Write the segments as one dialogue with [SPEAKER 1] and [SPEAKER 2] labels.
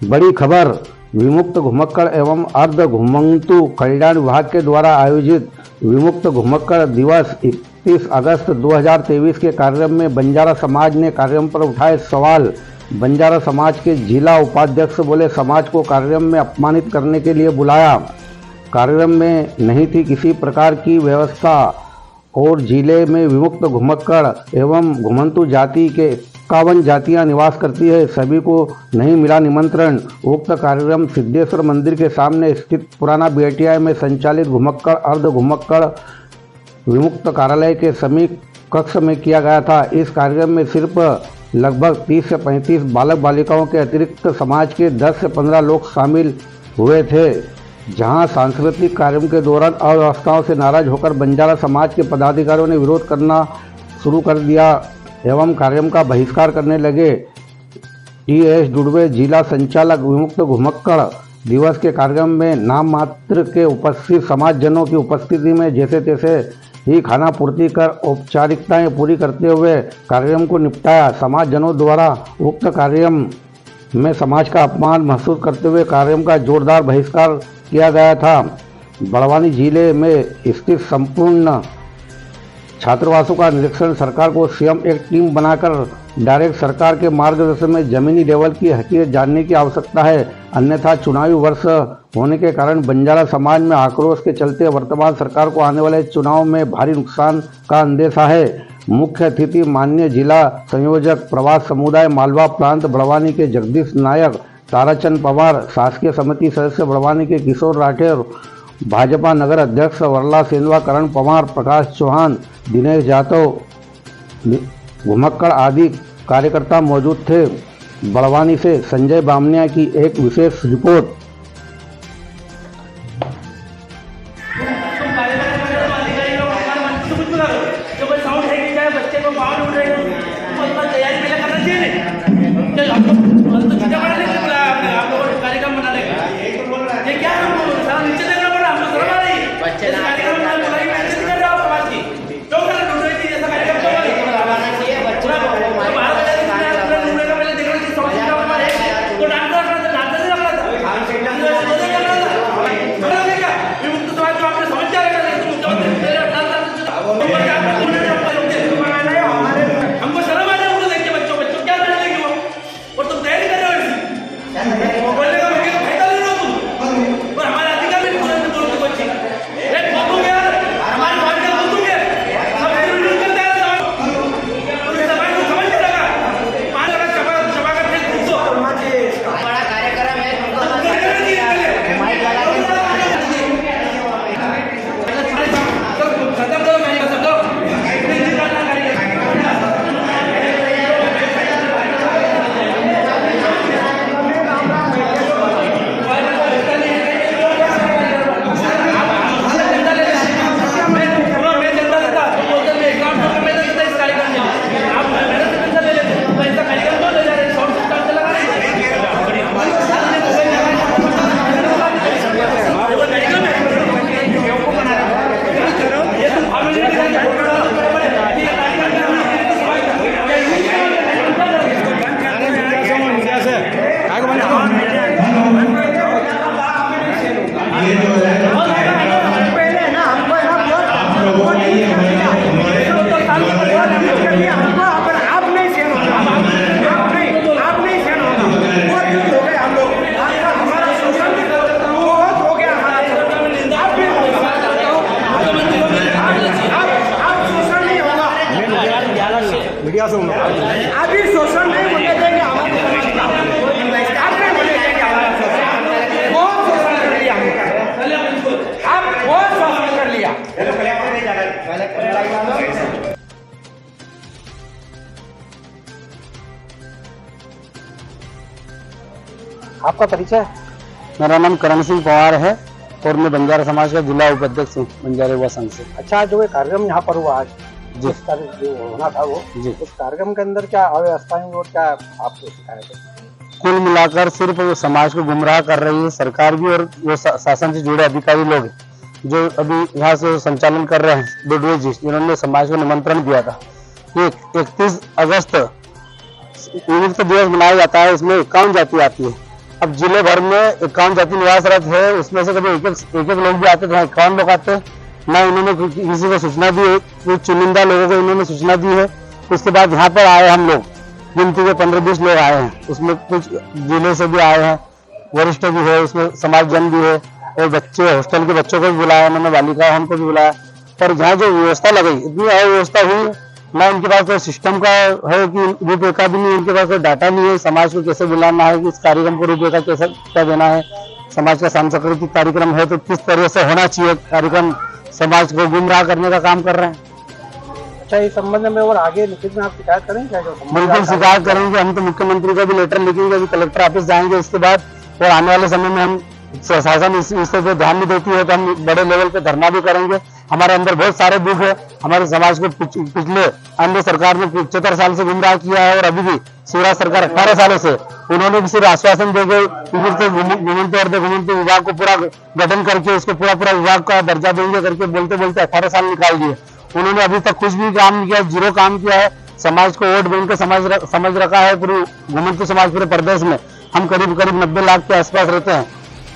[SPEAKER 1] बड़ी खबर। विमुक्त घुमक्कड़ एवं अर्ध घुमंतु कल्याण विभाग के द्वारा आयोजित विमुक्त घुमक्कड़ दिवस 31 अगस्त 2023 के कार्यक्रम में बंजारा समाज ने कार्यक्रम पर उठाए सवाल। बंजारा समाज के जिला उपाध्यक्ष बोले, समाज को कार्यक्रम में अपमानित करने के लिए बुलाया। कार्यक्रम में नहीं थी किसी प्रकार की व्यवस्था और जिले में विमुक्त घुमक्कड़ एवं घुमंतु जाति के 51 जातियां निवास करती है, सभी को नहीं मिला निमंत्रण। उक्त कार्यक्रम सिद्धेश्वर मंदिर के सामने स्थित पुराना BITI में संचालित घुमक्कड़ अर्ध घुमक्कड़ विमुक्त कार्यालय के समीप कक्ष में किया गया था। इस कार्यक्रम में सिर्फ लगभग 30 से 35 बालक बालिकाओं के अतिरिक्त समाज के 10 से 15 लोग शामिल हुए थे। जहां सांस्कृतिक कार्यक्रम के दौरान अव्यवस्थाओं से नाराज होकर बंजारा समाज के पदाधिकारियों ने विरोध करना शुरू कर दिया एवं कार्यक्रम का बहिष्कार करने लगे। TS डुडवे जिला संचालक विमुक्त घुमक्कड़ दिवस के कार्यक्रम में नाम मात्र के उपस्थित समाजजनों की उपस्थिति में जैसे तैसे ही खाना पूर्ति कर औपचारिकताएं पूरी करते हुए कार्यक्रम को निपटाया। समाजजनों द्वारा उक्त कार्यक्रम में समाज का अपमान महसूस करते हुए कार्यक्रम का जोरदार बहिष्कार किया गया था। बड़वानी जिले में स्थित संपूर्ण छात्रावासों का निरीक्षण सरकार को स्वयं एक टीम बनाकर डायरेक्ट सरकार के मार्गदर्शन में जमीनी लेवल की हकीकत जानने की आवश्यकता है। अन्यथा चुनावी वर्ष होने के कारण बंजारा समाज में आक्रोश के चलते वर्तमान सरकार को आने वाले चुनाव में भारी नुकसान का अंदेशा है। मुख्य अतिथि माननीय जिला संयोजक प्रवास समुदाय मालवा प्रांत बड़वानी के जगदीश नायक, ताराचंद पवार, शासकीय समिति सदस्य बड़वानी के किशोर राठौर, भाजपा नगर अध्यक्ष वर्ला सेंधवा, करण पवार, प्रकाश चौहान, दिनेश जाधव, घुमक्कड़ आदि कार्यकर्ता मौजूद थे। बड़वानी से संजय बामनिया की एक विशेष रिपोर्ट।
[SPEAKER 2] मीडिया से अभी शोषण नहीं होने देंगे, हमारे आपने होने देंगे हमारा शोषण। बहुत शोषण कर लिया आप, बहुत शोषण कर लिया।
[SPEAKER 3] आपका परिचय? मेरा नाम करण सिंह पवार है और मैं बंजारा समाज का जिला उपाध्यक्ष हूँ बंजारा युवा संघ से।
[SPEAKER 2] अच्छा, जो ये कार्यक्रम यहाँ पर हुआ आज,
[SPEAKER 3] जिस
[SPEAKER 2] जो होना था वो जी, उस कार्यक्रम के अंदर क्या अव्यवस्थाएं और क्या आपको शिकायत है?
[SPEAKER 3] कुल मिलाकर सिर्फ वो समाज को गुमराह कर रही है सरकार भी, और वो शासन से जुड़े अधिकारी लोग जो अभी यहाँ से संचालन कर रहे हैं डुडवे जी, जिन्होंने समाज को निमंत्रण दिया था। 31 अगस्त विमुक्त दिवस मनाया जाता है, इसमें 51 जाति आती है अब जिले भर में 51 जाति निवासरत है, उसमें से कभी एक लोग भी आते थे, 51 लोग आते हैं। ना इन्होंने किसी को सूचना दी है, कुछ चुनिंदा लोगों को इन्होंने सूचना दी है। उसके बाद यहाँ पर आए हम लोग, गिनती के 15-20 लोग आए हैं, उसमें कुछ जिले से भी आए हैं, वरिष्ठ भी है, उसमें समाज जन भी है, और बच्चे, हॉस्टल के बच्चों को भी बुलाया उन्होंने, बालिका उनको भी बुलाया। पर जहाँ जो व्यवस्था लगाई, इतनी अव्यवस्था हुई, ना इनके पास कोई सिस्टम का है कि रूपरेखा भी नहीं, इनके पास कोई डाटा नहीं है, समाज को कैसे बुलाना है, कि इस कार्यक्रम को रूपरेखा कैसे क्या देना है, समाज का सांस्कृतिक कार्यक्रम है तो किस तरह से होना चाहिए कार्यक्रम, समाज को गुमराह करने का काम कर रहे हैं।
[SPEAKER 4] अच्छा, इस संबंध में और आगे लिखित में आप शिकायत करेंगे क्या?
[SPEAKER 3] बिल्कुल शिकायत करेंगे, हम तो मुख्यमंत्री का भी लेटर लिखेंगे, अभी कलेक्टर ऑफिस जाएंगे इसके बाद, और आने वाले समय में हम शासन इस पे ध्यान नहीं देती है तो हम बड़े लेवल पे धरना भी करेंगे। हमारे अंदर बहुत सारे दुख है, हमारे समाज को पिछले अन्य सरकार ने 75 साल से गुमराह किया है, और अभी भी शिवराज सरकार 18 सालों से उन्होंने भी सिर्फ आश्वासन देकर घुमंत विभाग को पूरा गठन करके उसको पूरा विभाग का दर्जा देंगे करके बोलते बोलते 18 साल निकाल दिए। उन्होंने अभी तक कुछ भी काम नहीं किया, जीरो काम किया है। समाज को वोट बैंक का समझ रखा है। पूरी घुमंतू समाज पूरे प्रदेश में हम करीब 90 लाख के आसपास रहते हैं।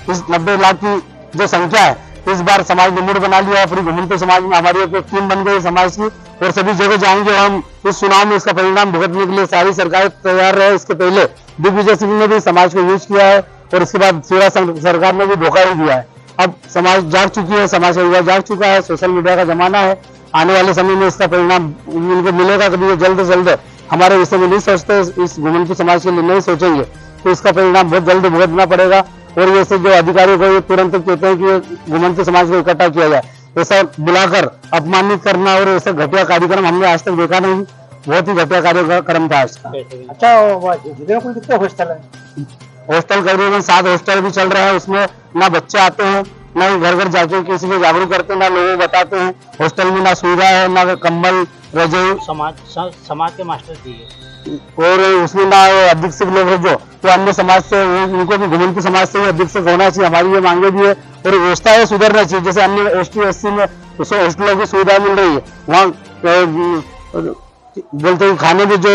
[SPEAKER 3] इस 90 लाख की जो संख्या है, इस बार समाज ने मूड बना लिया है। पूरी घुमंतू समाज में हमारी एक टीम बन गई समाज की, और सभी जगह जाएंगे हम इस चुनाव में इसका परिणाम भुगतने के लिए सारी सरकार तैयार रहे। इसके पहले दिग्विजय सिंह ने भी समाज को यूज किया है, और इसके बाद शिवराज सरकार ने भी धोखा ही दिया है। अब समाज जाग चुकी है, समाज का युवा जाग चुका है, सोशल मीडिया का जमाना है। आने वाले समय में इसका परिणाम इनको मिलेगा। कभी जल्द से जल्द हमारे विषय में नहीं सोचते, इस घुमंतू समाज के लिए नहीं सोचेंगे तो इसका परिणाम बहुत जल्द भुगतना पड़ेगा। और ये जो अधिकारियों को ये तुरंत कहते हैं कि घुमंतू समाज को इकट्ठा किया जाए, ऐसा बुलाकर अपमानित करना और ऐसा घटिया कार्यक्रम हमने आज तक देखा नहीं। बहुत ही घटिया कार्यक्रम था आज का।
[SPEAKER 4] अच्छा, जिले में कुल कितने हॉस्टल है?
[SPEAKER 3] हॉस्टल करीबन 7 हॉस्टल भी चल रहा है। उसमें ना बच्चे आते हैं, ना घर घर जाके किसी को जागरूक करते हैं, ना लोगों को बताते हैं। हॉस्टल में ना सुविधा है, ना कंबल, रजाई,
[SPEAKER 4] समाज के मास्टर चाहिए,
[SPEAKER 3] और उसमें ना अधीक्षक लोग हैं जो अन्य समाज से, उनको भी घुमंतू समाज से अधीक्षक होना चाहिए। हमारी ये मांगे भी है, और व्यवस्था है सुधरना चाहिए। जैसे अन्य ST SC में हॉस्टलों की सुविधा मिल रही है, वहाँ बोलते हैं खाने में जो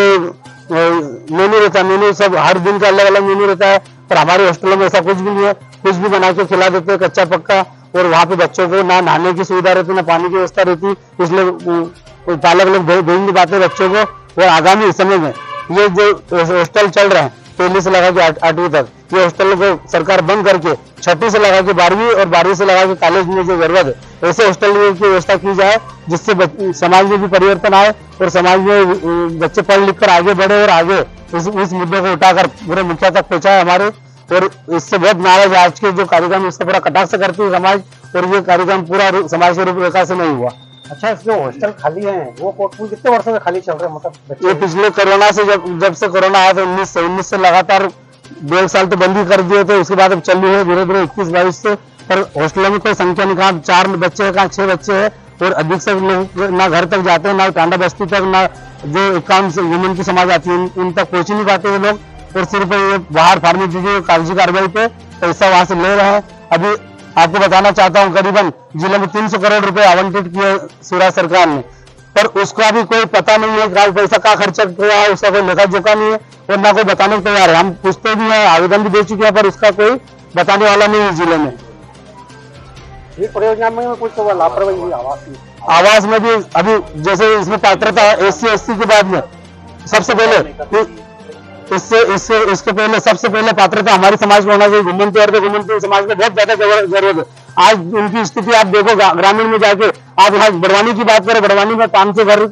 [SPEAKER 3] मेन्यू रहता है, मेन्यू सब हर दिन का अलग अलग मेन्यू रहता है, पर हमारे हॉस्टलों में ऐसा कुछ भी नहीं है। कुछ भी बना के खिला देते हैं कच्चा पक्का, और वहाँ पे बच्चों को ना नहाने की सुविधा रहती, ना पानी की व्यवस्था रहती। इसलिए पालक लोग भेज नहीं पाते बच्चों को। और आगामी समय में ये जो हॉस्टल चल रहे हैं 1 से लगा के 8वीं तक, ये हॉस्टल को सरकार बंद करके 6ठी से लगा के 12वीं और 12वीं से लगा के कॉलेज में जो जरूरत है, ऐसे हॉस्टल की व्यवस्था की जाए, जिससे समाज में भी परिवर्तन आए और समाज में बच्चे पढ़ लिख कर आगे बढ़े, और आगे इस मुद्दे को उठाकर पूरे मुखिया तक पहुंचाए हमारे। और इससे बहुत नाराज आज के जो कार्यक्रम, इससे पूरा कटाक्ष करती है समाज, और ये कार्यक्रम पूरा समाज के रूपरेखा से नहीं हुआ।
[SPEAKER 4] अच्छा, जो हॉस्टल खाली है वो कितने वर्षों से खाली चल रहे हैं? मतलब
[SPEAKER 3] ये पिछले कोरोना से, जब से कोरोना आया था 19 से लगातार 1.5 साल तो बंद ही कर दिए थे। उसके बाद अब चालू है धीरे धीरे 21-22 से। पर हॉस्टलों में कोई संख्या नहीं, कहाँ 4 बच्चे है, कहाँ 6 बच्चे है, और अधीक्षक लोग ना घर तक जाते हैं, ना टांडा बस्ती तक, ना जो काम से घुमंतू समाज आती है उन तक पहुंच नहीं पाते वो लोग। और सिर्फ ये बाहर फार्मेसी की कागजी कार्रवाई पे पैसा वहां से ले रहे हैं। अभी आपको बताना चाहता हूँ, करीबन जिले में 300 करोड़ रुपए आवंटित किए शिवराज सरकार ने, पर उसका भी कोई पता नहीं है कि पैसा कहाँ खर्चा किया है, उसका कोई लेखा जोखा नहीं है, और ना कोई बताने को तैयार है। हम पूछते भी हैं, आवेदन भी दे चुके हैं, पर उसका कोई बताने वाला नहीं है जिले में।
[SPEAKER 4] ये परियोजना में कुछ तो लापरवाही हुई
[SPEAKER 3] आवास में भी। अभी जैसे इसमें पात्रता SC SC के बाद में सबसे पहले इसके पहले सबसे पहले पात्रता हमारे समाज में होना चाहिए। घुमंतू समाज में बहुत ज्यादा जरूरत है। आज उनकी स्थिति आप देखो, ग्रामीण में जाके आप यहाँ बड़वानी की बात करें, बड़वानी में 500 घर,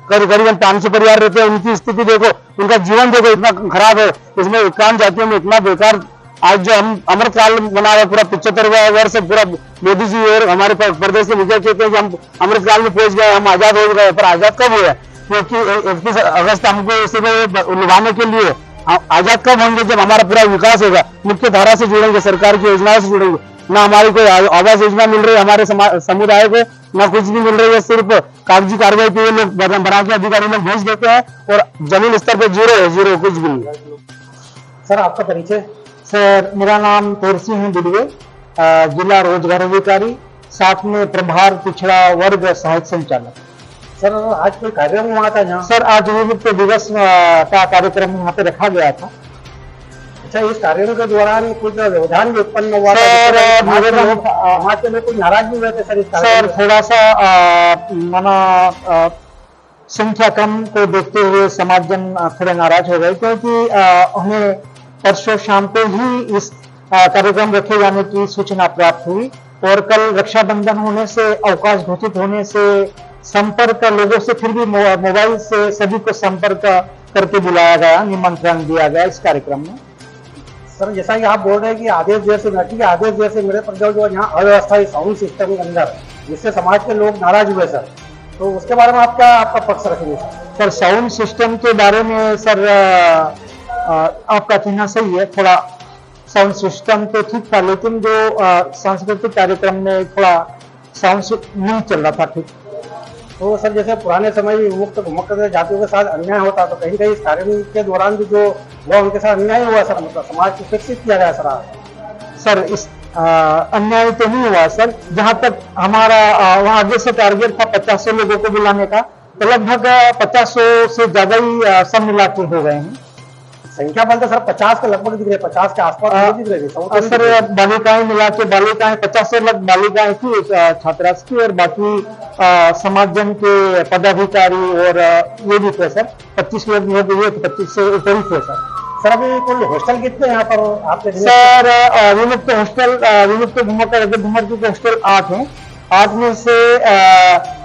[SPEAKER 3] करीबन 500 परिवार रहते हैं। उनकी स्थिति देखो, उनका जीवन देखो, इतना खराब है। इसमें 51 जातियों में इतना बेकार। आज जो हम अमृतकाल बना रहे, पूरा 75वें वर्ष से पूरा मोदी जी और हमारे प्रदेश के मुखिया कहते हैं कि हम अमृतकाल में पहुंच गए, हम आजाद हो गए। पर आजाद कब हुआ? क्योंकि 31 अगस्त हमको सुबह लुभाने के लिए आजाद कब होंगे? जब हमारा पूरा विकास होगा, मुख्य धारा से जुड़ेंगे, सरकार की योजनाओं से जुड़ेंगे। ना हमारी कोई आवास योजना मिल रही है हमारे समुदाय को, ना कुछ भी मिल रही है। सिर्फ कागजी कार्रवाई पे लोग बना के अधिकारी लोग भेज देते हैं, और जमीन स्तर पे जीरो कुछ भी नहीं।
[SPEAKER 4] सर, आपका परिचय?
[SPEAKER 5] सर, मेरा नाम तोर सिंह दुलवे, जिला रोजगार अधिकारी, साथ में प्रभार पिछड़ा वर्ग सहायक संचालक।
[SPEAKER 4] सर, आज कोई कार्यक्रम हुआ था यहाँ?
[SPEAKER 5] सर, आज विमुक्त दिवस का कार्यक्रम यहाँ पे रखा गया था।
[SPEAKER 4] अच्छा, इस कार्यों के दौरान कुछ व्यवधान भी उत्पन्न हुआ था,
[SPEAKER 3] सर,
[SPEAKER 4] समाज के लोग कुछ नाराज भी हुए थे सर इस कार्य
[SPEAKER 3] सर थोड़ा सा संख्या कम को देखते हुए समाजजन थोड़े नाराज हो गए, क्योंकि हमें परसों शाम को ही इस कार्यक्रम रखे जाने की सूचना प्राप्त हुई और कल रक्षाबंधन होने से, अवकाश घोषित होने से, संपर्क लोगों से फिर भी मोबाइल से सभी को संपर्क करके बुलाया गया, निमंत्रण दिया गया इस कार्यक्रम में।
[SPEAKER 4] सर, जैसा कि आप बोल रहे हैं कि आदेश जैसे बैठी आदेश जैसे मेरे पर जो यहाँ अव्यवस्था है साउंड सिस्टम के अंदर, जिससे समाज के लोग नाराज हुए सर, तो उसके बारे में आप क्या आपका पक्ष रखेंगे
[SPEAKER 3] सर? साउंड सिस्टम के बारे में सर आपका कहना सही है, थोड़ा साउंड सिस्टम तो ठीक था, लेकिन जो सांस्कृतिक कार्यक्रम में थोड़ा साउंड नहीं चल रहा था ठीक।
[SPEAKER 4] तो सर, जैसे पुराने समय में विमुक्त घुमक्कड़ जातियों के साथ अन्याय होता, तो कहीं कहीं इस कार्य के दौरान भी जो हुआ उनके साथ अन्याय हुआ सर, मतलब समाज को शिक्षित किया गया
[SPEAKER 3] सर इस अन्याय तो नहीं हुआ सर। जहां तक हमारा वहां आगे से टारगेट था 500 लोगों को बुलाने का, तो लगभग 500 से ज्यादा ही सब मिला के हो गए हैं।
[SPEAKER 4] संख्या बल तो सर 50 के लगभग दिख रहे, 50 के आसपास दिख रहे
[SPEAKER 3] सर। बालिकाएं मिला के बालिकाएं 50 से लगभग बालिकाएं थी छात्रास की, और बाकी समाजजन के पदाधिकारी और ये भी थे सर। 25 लोग हो गए, 25 से ऊपर ही थे सर।
[SPEAKER 4] सर, अभी कुल हॉस्टल कितने यहाँ पर आपके?
[SPEAKER 3] सर विमुक्त हॉस्टल, विमुक्त घुमक्कड़ के हॉस्टल 8 हैं। 8 में से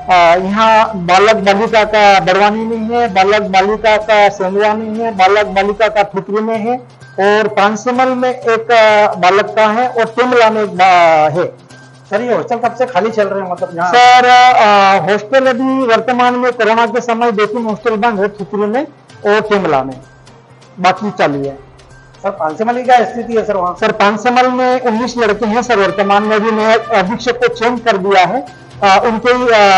[SPEAKER 3] यहाँ बालक बालिका का बड़वानी में है, बालक बालिका का सेंधवा में है, बालक बालिका का ठुकरी में है, और पानसेमल में एक बालक का है, और टिमला में एक है।
[SPEAKER 4] सर, ये हॉस्टल कब से खाली चल रहे हैं, मतलब यहाँ?
[SPEAKER 3] सर हॉस्टल अभी वर्तमान में कोरोना के समय 2-3 हॉस्टल बंद है, ठुकरी में और टिमला में, बाकी चालू है।
[SPEAKER 4] सर, पानसेमल की क्या स्थिति है सर वहाँ?
[SPEAKER 3] सर पानसेमल में 19 लड़के हैं सर, वर्तमान में भी नए अधीक्षक को चेंज कर दिया है। उनके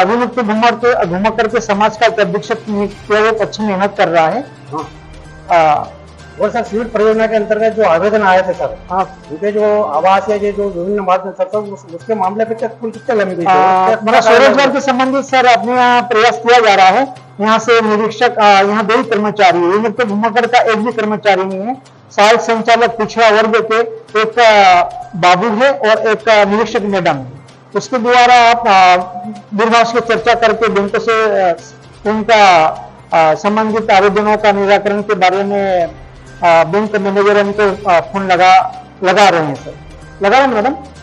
[SPEAKER 3] विमुक्त घुमक्कड़ के समाज का अधीक्षक वो अच्छी मेहनत कर रहा है।
[SPEAKER 4] और सर, सीट परियोजना के अंतर्गत जो आवेदन आए थे सर, उनके जो आवास या जो विभिन्न बात सर, उसके मामले पे कुल कितने लंबी
[SPEAKER 3] मतलब स्वरोजगार के संबंधित सर अपने यहाँ प्रयास किया जा रहा है। यहाँ से निरीक्षक, यहाँ 2 ही कर्मचारी है, विमुक्त घुमक्कड़ का एक भी कर्मचारी नहीं है। सहायक संचालक पिछड़ा वर्ग के एक बाबू है और एक निरीक्षक मैडम है। उसके द्वारा आप दूरभाष की चर्चा करके बैंकों से उनका संबंधित आवेदनों का निराकरण के बारे में बैंक मैनेजर उनको फोन लगा रहे हैं सर। लगा रहे हैं मैडम।